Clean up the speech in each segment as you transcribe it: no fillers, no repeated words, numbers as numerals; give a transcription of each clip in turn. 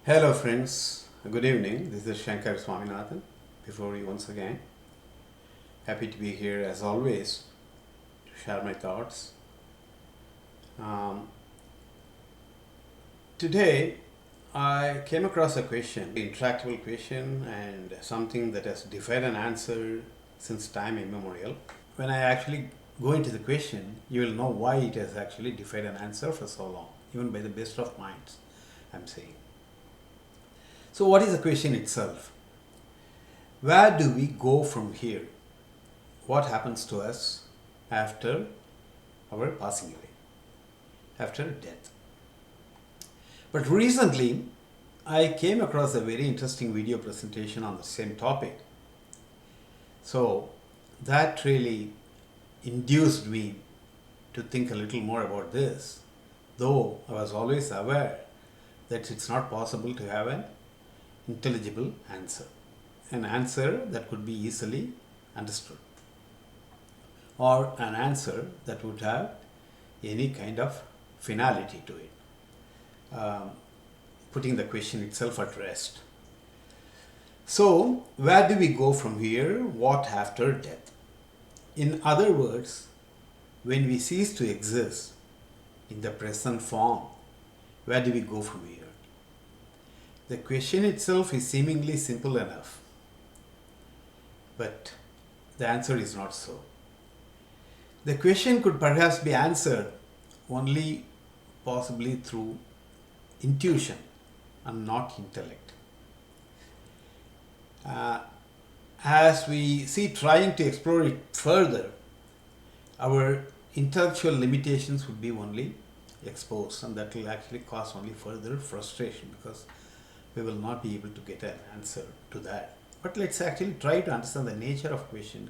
Hello friends, good evening. This is Shankar Swaminathan. Before you once again, happy to be here as always to share my thoughts. Um, Today I came across a question, intractable question, and something that has defied an answer since time immemorial. When I actually go into the question, you will know why it has actually defied an answer for so long, even by the best of minds, I'm saying. So, what is the question itself? Where do we go from here? What happens to us after our passing away, after death? But recently, I came across a very interesting video presentation on the same topic. So, that really induced me to think a little more about this, though I was always aware that it's not possible to have an intelligible answer, an answer that could be easily understood, or an answer that would have any kind of finality to it, putting the question itself at rest. So, where do we go from here? What after death? In other words, when we cease to exist in the present form, where do we go from here? The question itself is seemingly simple enough, but the answer is not so. The question could perhaps be answered only possibly through intuition and not intellect. As we see trying to explore it further, our intellectual limitations would be only exposed, and that will actually cause only further frustration because we will not be able to get an answer to that. But let's actually try to understand the nature of question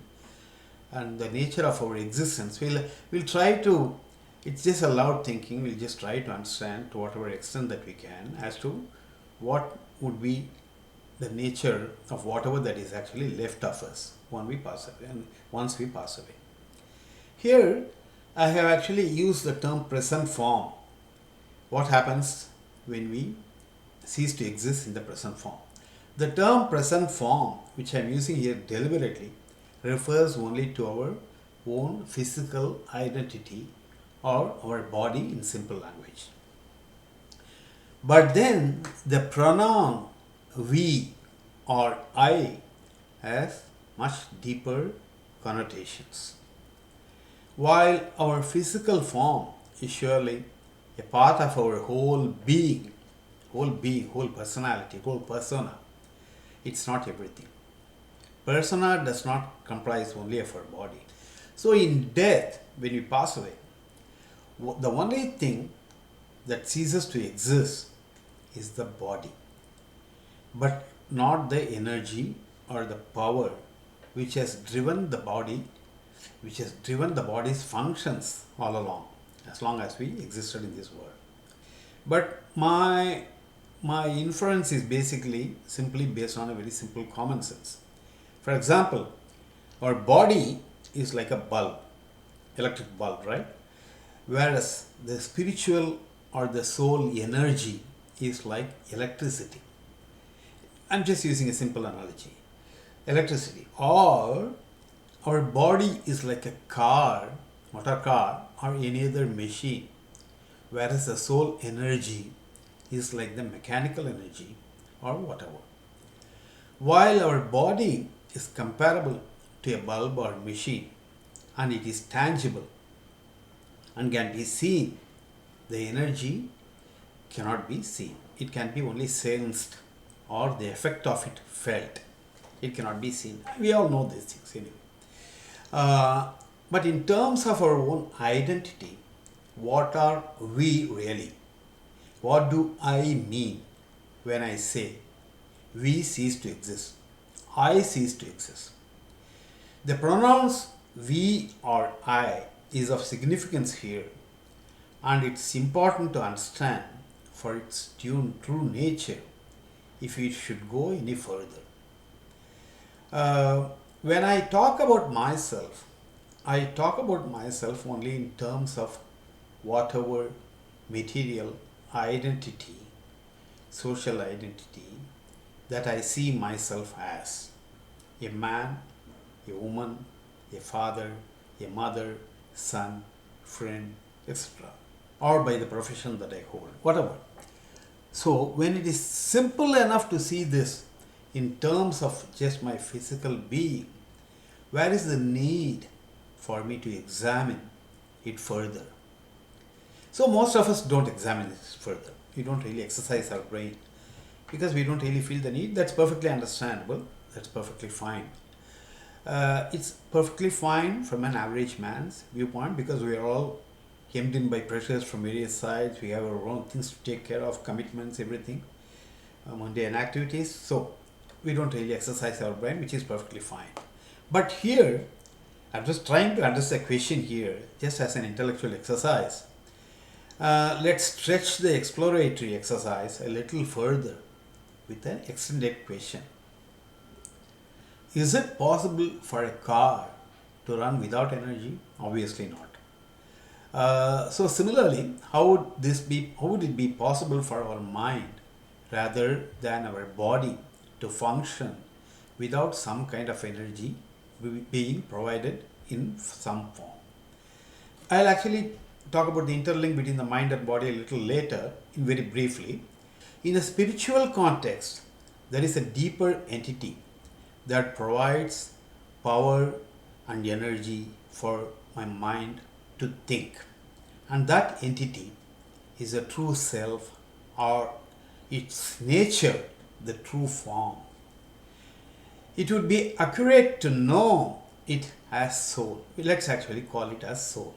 and the nature of our existence. We'll try to, it's just a loud thinking, we'll just try to understand to whatever extent that we can as to what would be the nature of whatever that is actually left of us when we pass away and once we pass away. Here I have actually used the term present form. What happens when we cease to exist in the present form? The term present form, which I am using here deliberately, refers only to our own physical identity or our body in simple language. But then the pronoun we or I has much deeper connotations. While our physical form is surely a part of our whole being, whole personality, whole persona, it's not everything. Persona does not comprise only of our body. So in death, when we pass away, the only thing that ceases to exist is the body, but not the energy or the power which has driven the body, which has driven the body's functions all along, as long as we existed in this world. But my inference is basically simply based on a very simple common sense. For example, our body is like a bulb, electric bulb, right? Whereas the spiritual or the soul energy is like electricity. I'm just using a simple analogy. Electricity. Or our body is like a car, motor car, or any other machine. Whereas the soul energy is like the mechanical energy or whatever. While our body is comparable to a bulb or machine and it is tangible and can be seen, the energy cannot be seen. It can be only sensed or the effect of it felt. It cannot be seen. We all know these things anyway. But in terms of our own identity, what are we really? What do I mean when I say we cease to exist? I cease to exist. The pronouns we or I is of significance here, and it's important to understand for its true nature if it should go any further. When I talk about myself, I talk about myself only in terms of whatever material identity social identity that I see myself as a man, a woman, a father, a mother, son, friend, etc., or by the profession that I hold, whatever. So, when it is simple enough to see this in terms of just my physical being, where is the need for me to examine it further? So, most of us don't examine it further. We don't really exercise our brain because we don't really feel the need. That's perfectly understandable. That's perfectly fine. It's perfectly fine from an average man's viewpoint because we are all hemmed in by pressures from various sides. We have our own things to take care of, commitments, everything, mundane activities. So we don't really exercise our brain, which is perfectly fine. But here, I'm just trying to understand the question here, just as an intellectual exercise. Let's stretch the exploratory exercise a little further with an extended question. Is it possible for a car to run without energy? Obviously not. So similarly, how would it be possible for our mind rather than our body to function without some kind of energy being provided in some form? I'll actually talk about the interlink between the mind and body a little later, in very briefly. In a spiritual context, there is a deeper entity that provides power and energy for my mind to think. And that entity is a true self, or its nature, the true form. It would be accurate to know it as soul. Let's actually call it as soul.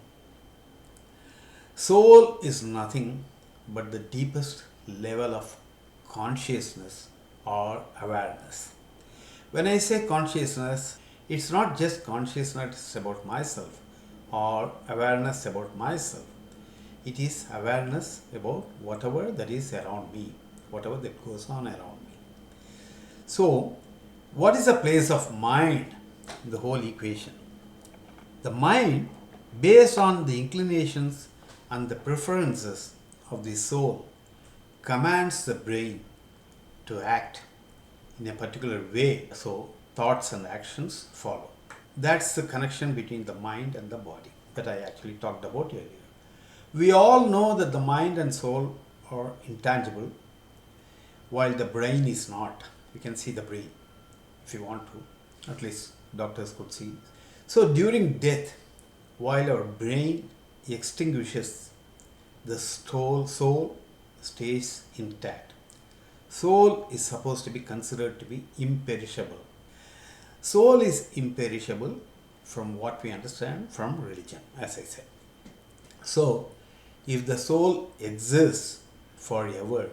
Soul is nothing but the deepest level of consciousness or awareness. When I say consciousness, it's not just consciousness about myself or awareness about myself. It is awareness about whatever that is around me, whatever that goes on around me. So, what is the place of mind in the whole equation? The mind, based on the inclinations and the preferences of the soul, commands the brain to act in a particular way, so thoughts and actions follow. That's the connection between the mind and the body that I actually talked about earlier. We all know that the mind and soul are intangible, while the brain is not. You can see the brain if you want to, at least doctors could see. So during death, while our brain extinguishes, the soul stays intact. Soul is supposed to be considered to be imperishable. Soul is imperishable from what we understand from religion, as I said. So, if the soul exists forever,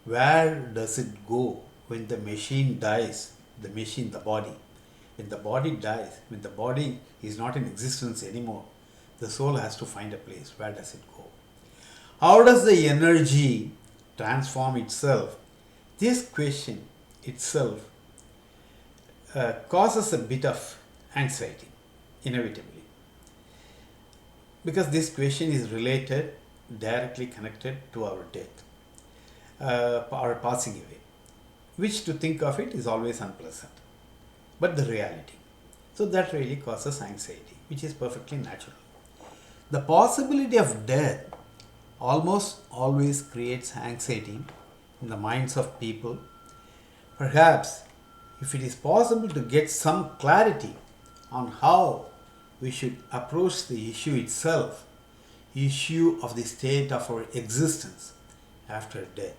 where does it go when the machine dies? The machine, the body. When the body dies, when the body is not in existence anymore, the soul has to find a place. Where does it go? How does the energy transform itself? This question itself causes a bit of anxiety, inevitably, because this question is related, directly connected to our death, our passing away, which to think of it is always unpleasant, but the reality. So that really causes anxiety, which is perfectly natural. The possibility of death almost always creates anxiety in the minds of people. Perhaps if it is possible to get some clarity on how we should approach the issue itself, issue of the state of our existence after death,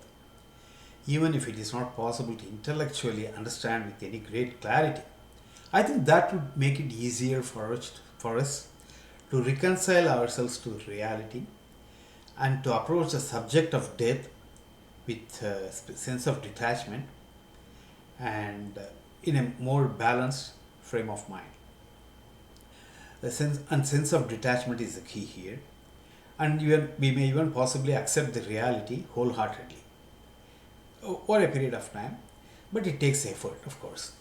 even if it is not possible to intellectually understand with any great clarity, I think that would make it easier for us to reconcile ourselves to reality and to approach the subject of death with a sense of detachment and in a more balanced frame of mind. The sense of detachment is the key here, and we may even possibly accept the reality wholeheartedly over a period of time, but it takes effort, of course.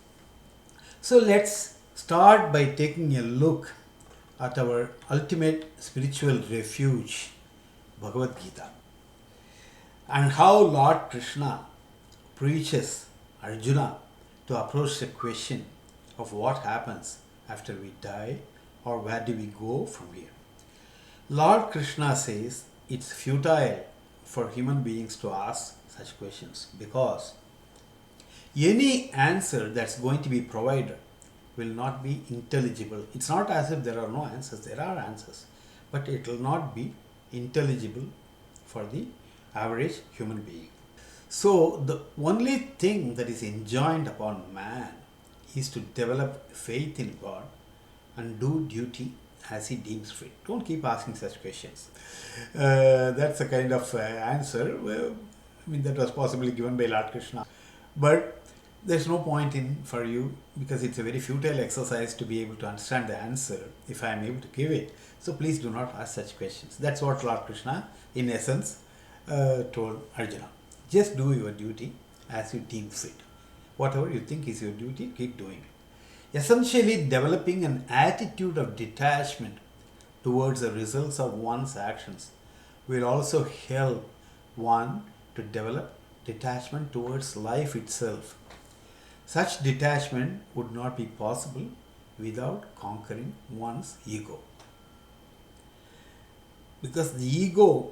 So let's start by taking a look at our ultimate spiritual refuge, Bhagavad Gita. and how Lord Krishna preaches Arjuna to approach the question of what happens after we die or where do we go from here. Lord Krishna says it's futile for human beings to ask such questions because any answer that's going to be provided will not be intelligible. It's not as if there are no answers, there are answers, but it will not be intelligible for the average human being. So, the only thing that is enjoined upon man is to develop faith in God and do duty as he deems fit. Don't keep asking such questions. That's a kind of answer. Well, I mean, that was possibly given by Lord Krishna. But there's no point in for you because it's a very futile exercise to be able to understand the answer if I am able to give it. So please do not ask such questions. That's what Lord Krishna, in essence, told Arjuna. Just do your duty as you deem fit. Whatever you think is your duty, keep doing it. Essentially, developing an attitude of detachment towards the results of one's actions will also help one to develop detachment towards life itself. Such detachment would not be possible without conquering one's ego. Because the ego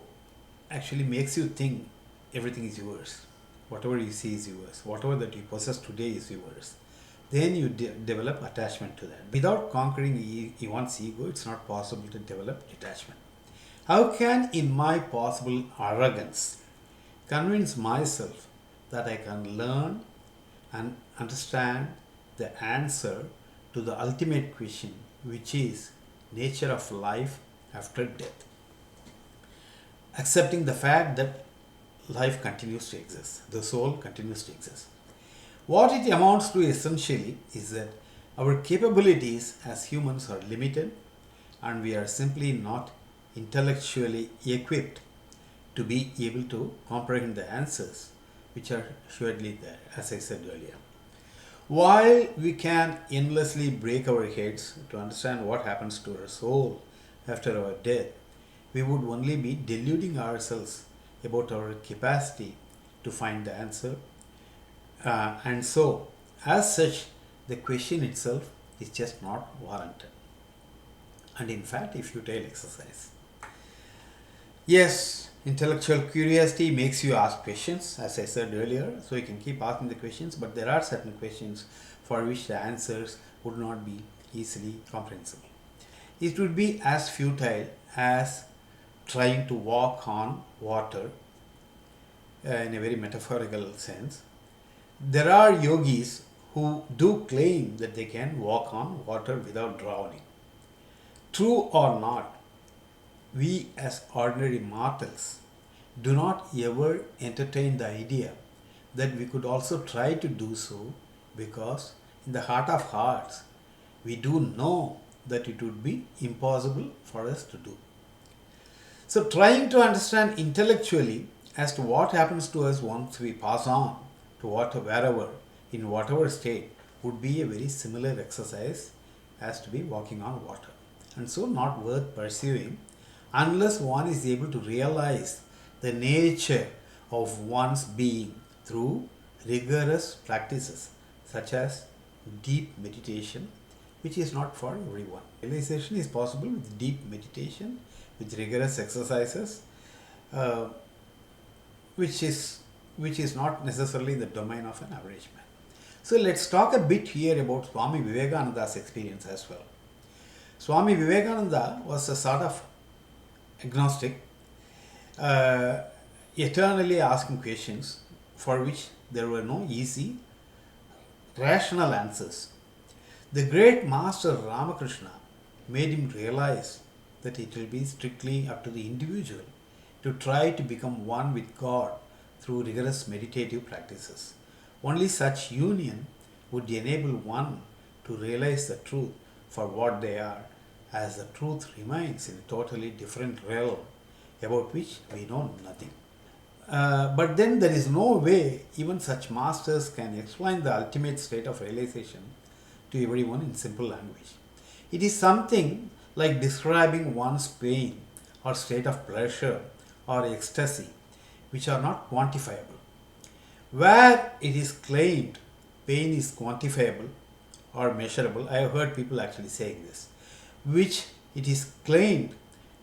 actually makes you think everything is yours. Whatever you see is yours. Whatever that you possess today is yours. Then you develop attachment to that. Without conquering one's ego, it's not possible to develop detachment. How can, in my possible arrogance, convince myself that I can learn and understand the answer to the ultimate question, which is nature of life after death? Accepting the fact that life continues to exist, the soul continues to exist. What it amounts to essentially is that our capabilities as humans are limited and we are simply not intellectually equipped to be able to comprehend the answers which are surely there, as I said earlier. While we can endlessly break our heads to understand what happens to our soul after our death, we would only be deluding ourselves about our capacity to find the answer. And so, as such, the question itself is just not warranted. And in fact, a futile exercise. Yes, intellectual curiosity makes you ask questions, as I said earlier, so you can keep asking the questions, but there are certain questions for which the answers would not be easily comprehensible. It would be as futile as trying to walk on water in a very metaphorical sense. There are yogis who do claim that they can walk on water without drowning. True or not, we as ordinary mortals do not ever entertain the idea that we could also try to do so, because in the heart of hearts we do know that it would be impossible for us to do. So trying to understand intellectually as to what happens to us once we pass on to wherever, in whatever state, would be a very similar exercise as to be walking on water, and so not worth pursuing unless one is able to realize the nature of one's being through rigorous practices such as deep meditation, which is not for everyone. Realization is possible with deep meditation, with rigorous exercises, which is not necessarily the domain of an average man. So let's talk a bit here about Swami Vivekananda's experience as well. Swami Vivekananda was a sort of agnostic, eternally asking questions for which there were no easy, rational answers. The great master Ramakrishna made him realize that it will be strictly up to the individual to try to become one with God through rigorous meditative practices. Only such union would enable one to realize the truth for what they are, as the truth remains in a totally different realm about which we know nothing. But then there is no way even such masters can explain the ultimate state of realization to everyone in simple language. It is something like describing one's pain or state of pleasure or ecstasy which are not quantifiable. Where it is claimed pain is quantifiable or measurable, I have heard people actually saying this, which it is claimed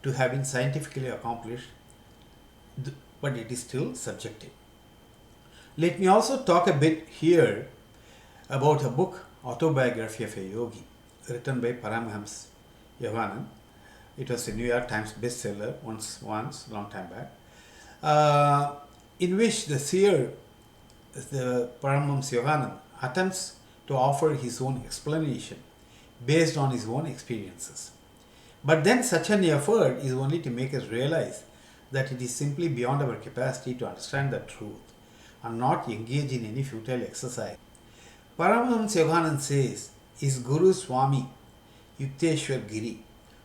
to have been scientifically accomplished, but it is still subjective. Let me also talk a bit here about a book, Autobiography of a Yogi, written by Paramhams Yoganand. It was a New York Times bestseller once long time back, in which the seer, the Paramhams Yoganand, attempts to offer his own explanation based on his own experiences. But then such an effort is only to make us realize that it is simply beyond our capacity to understand the truth and not engage in any futile exercise. Paramahams Yoganand says his Guru Swami Yukteswar Giri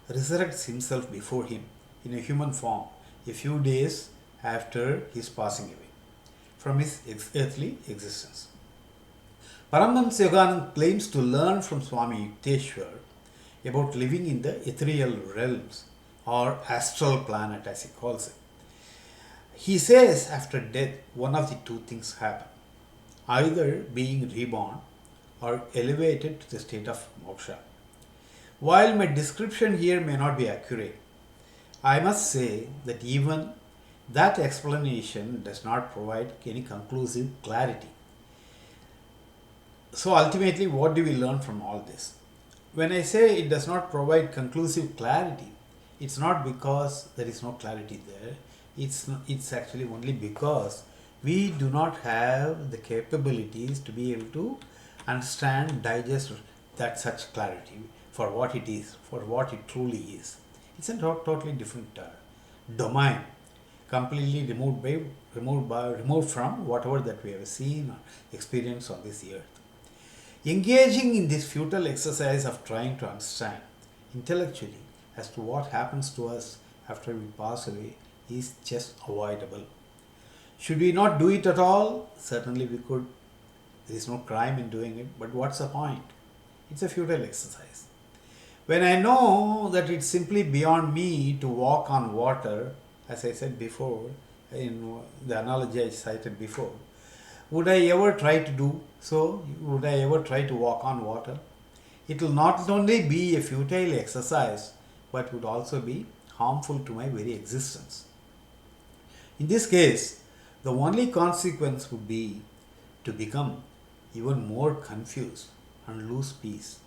resurrects himself before him in a human form a few days after his passing away from his earthly existence. Paramahams Yoganand claims to learn from Swami Yukteswar about living in the ethereal realms or astral planet as he calls it. He says after death one of the two things happen, either being reborn or elevated to the state of moksha. While my description here may not be accurate, I must say that even that explanation does not provide any conclusive clarity. So ultimately, what do we learn from all this? When I say it does not provide conclusive clarity, it's not because there is no clarity there. It's actually only because we do not have the capabilities to be able to understand, digest that such clarity for what it is, for what it truly is. It's a totally different domain, completely removed from whatever that we have seen or experienced on this earth. Engaging in this futile exercise of trying to understand intellectually as to what happens to us after we pass away is just avoidable. Should we not do it at all? Certainly we could. There is no crime in doing it, but what's the point? It's a futile exercise. When I know that it's simply beyond me to walk on water, as I said before, in the analogy I cited before, would I ever try to do so? Would I ever try to walk on water? It will not only be a futile exercise, but would also be harmful to my very existence. In this case, the only consequence would be to become even more confused and lose peace.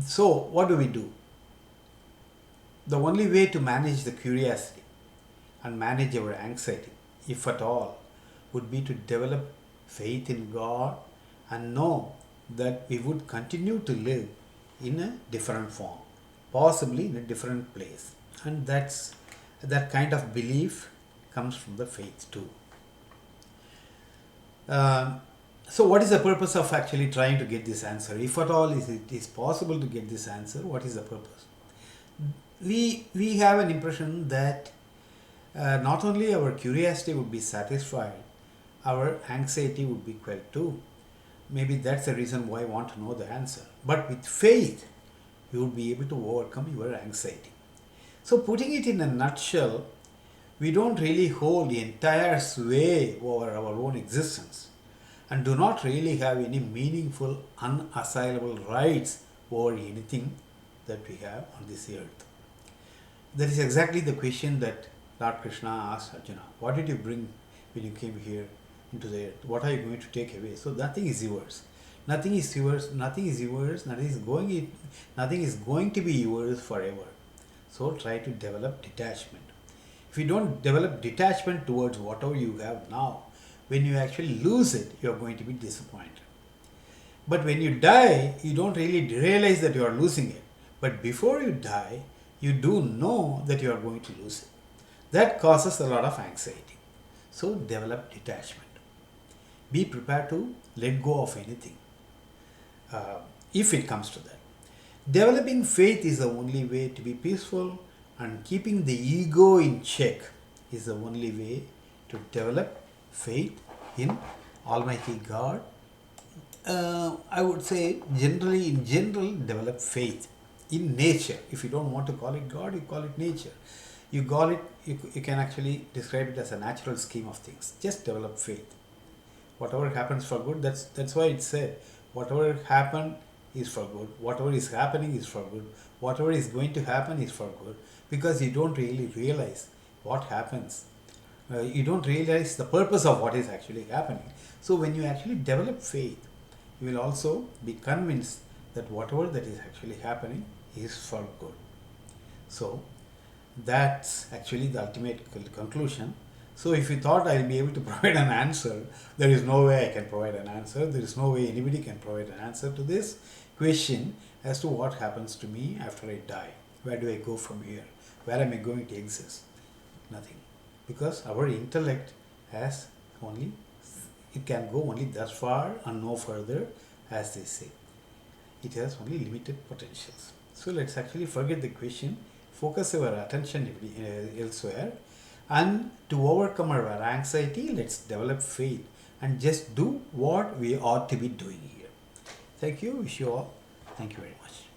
So, what do? The only way to manage the curiosity and manage our anxiety, if at all, would be to develop faith in God and know that we would continue to live in a different form, possibly in a different place. And that kind of belief comes from the faith too. So what is the purpose of actually trying to get this answer? If at all it is possible to get this answer, what is the purpose? We have an impression that not only our curiosity would be satisfied, our anxiety would be quelled too. Maybe that's the reason why I want to know the answer. But with faith, you will be able to overcome your anxiety. So putting it in a nutshell, we don't really hold the entire sway over our own existence and do not really have any meaningful, unassailable rights over anything that we have on this earth. That is exactly the question that Lord Krishna asked Arjuna. What did you bring when you came here into the earth? What are you going to take away? So nothing is yours. Nothing is yours. Nothing is yours. Nothing is going to be yours forever. So try to develop detachment. If you don't develop detachment towards whatever you have now, when you actually lose it, you are going to be disappointed. But when you die, you don't really realize that you are losing it. But before you die, you do know that you are going to lose it. That causes a lot of anxiety. So develop detachment. Be prepared to let go of anything, if it comes to that. Developing faith is the only way to be peaceful, and keeping the ego in check is the only way to develop faith in Almighty God. I would say in general, develop faith in nature. If you don't want to call it God, you call it nature. You got it. You can actually describe it as a natural scheme of things. Just develop faith. Whatever happens for good, that's why it said, whatever happened is for good. Whatever is happening is for good. Whatever is going to happen is for good. Because you don't really realize what happens. You don't realize the purpose of what is actually happening. So when you actually develop faith, you will also be convinced that whatever that is actually happening is for good. So that's actually the ultimate conclusion. So if you thought I'll be able to provide an answer, there is no way I can provide an answer. There is no way anybody can provide an answer to this question as to what happens to me after I die. Where do I go from here? Where am I going to exist? Nothing. Because our intellect has only, it can go only thus far and no further, as they say. It has only limited potentials. So let's actually forget the question, focus our attention elsewhere, and to overcome our anxiety, let's develop faith and just do what we ought to be doing here. Thank you. Wish you all. Thank you very much.